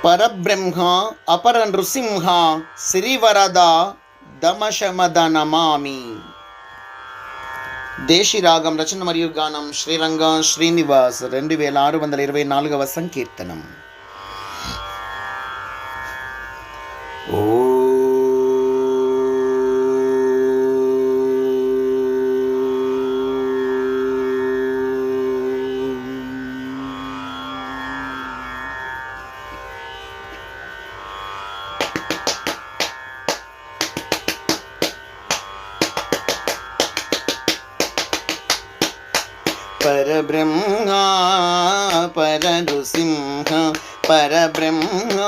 పరబ్రహ్మ అపర నృసింహ శ్రీవరద దమశమద నమామి. దేశీ రాగం రచన మరియు గానం శ్రీరంగ శ్రీనివాస్ 2624వ సంకీర్తనం. ఓ పరబ్రహ్మ పరనృసింహ పరబ్రహ్మ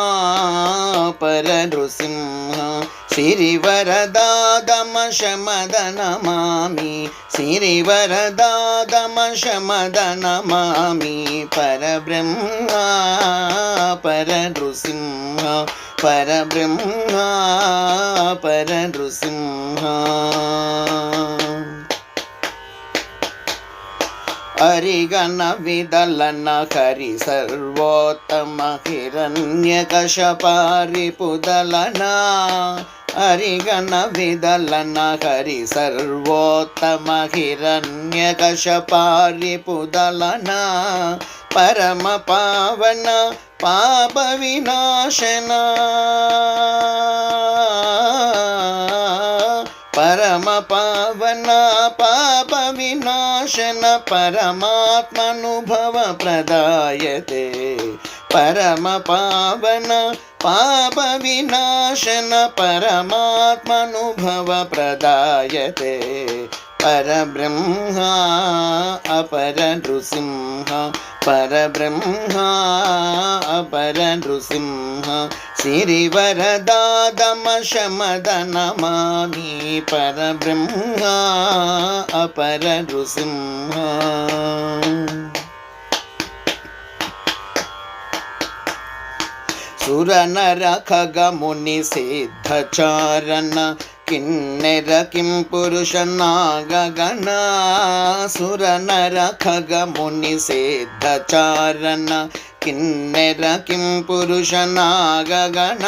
పరనృసింహ శ్రీవరదా దమశమద నమామి. శ్రీవరదా దమశమద నమామి. పరబ్రహ్మ పరనృసింహ పరబ్రహ్మ పరనృసింహ. హరిగణ విదలన హరి సర్వోత్తమ హిరణ్యకశపారిపుదలన. హరిగణ విదలన హరి సర్వోత్తమ హిరణ్యకశపారిపుదలన. పరమ పావన పాప వినాశన. పరమ పావన పాప వినాశన పరమాత్మనుభవ ప్రదాయతే. పరమ పావన పాప వినాశన పరమాత్మనుభవ ప్రదాయతే. పరబ్రహ్మ అపర నృసింహ పరబ్రహ్మ అపర నృసింహ శ్రీవరదా దమశమద నమామి. పరబ్రహ్మ అపర నృసింహ. సురనర ఖగ ముని సిద్ధచారణ కిన్నెర కిం పురుష నాగగణ. సురనర ఖగ ముని సిద్ధచారణ కిన్నెర కిం పురుష నాగగణ.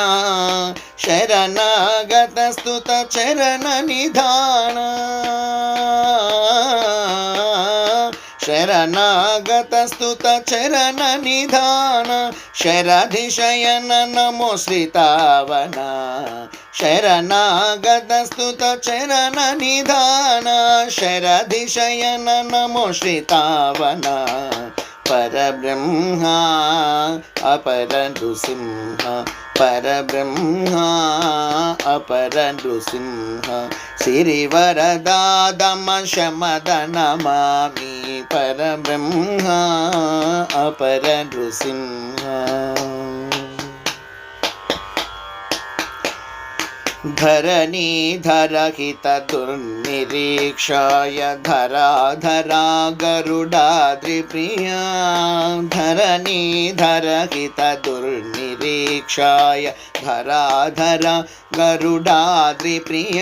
శరణాగత స్తుత చరణ నిధాన. శరణాగత స్తుత చరణ నిధాన. శరధిశయన నమో శ్రీతావన. శరణాగత స్తుత చరణ నిధాన. శరధిశయన నమో శ్రీతావన. పరబ్రహ్మ అపర నృసింహ పరబ్రహ్మ అపర నృసింహ శ్రీవరదా దమశమద నమామి. పరబ్రహ్మ అపర నృసింహ. ధరణీధర హిత దుర్నిరీక్షాయ ధరాధరా గరుడాద్రిప్రియ. ధరణీధర హిత దుర్నిరీక్షాయ ధరాధర గరుడాద్రిప్రియ.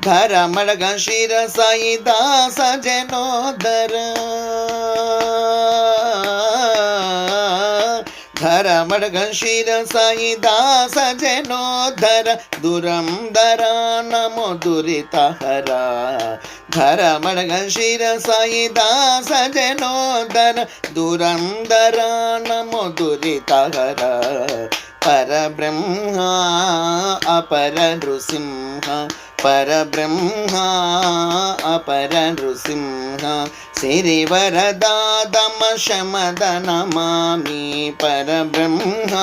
ధరమడగ శిరసాయి దాస జనోదర. ధరమడగ శిరసాయి దాస జనోధర. దురంధర నమో దురితహర. ధరమడగ శిరసాయి దాస జనోధర. దురంధర నమో దురితహర. పరబ్రహ్మ అపర నృసింహ పరబ్రహ్మ అపర నృసింహ శ్రీవరదా దమశమద నమామి. పరబ్రహ్మ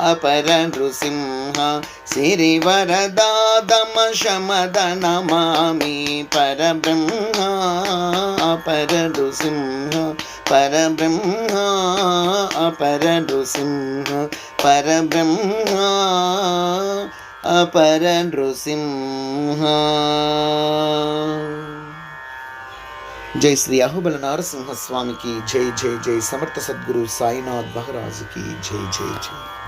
అపర నృసింహ శ్రీవరదా దమశమద నమామి. పరబ్రహ్మ అపర నృసింహ పరబ్రహ్మ అపర నృసింహ పరబ్రహ్మ అపర నృసింహ. జై శ్రీ అహోబల నారసింహ స్వామికి జై. జై జై సమర్థ సద్గురు సాయినాథ్ మహారాజుకి జై. జై జై.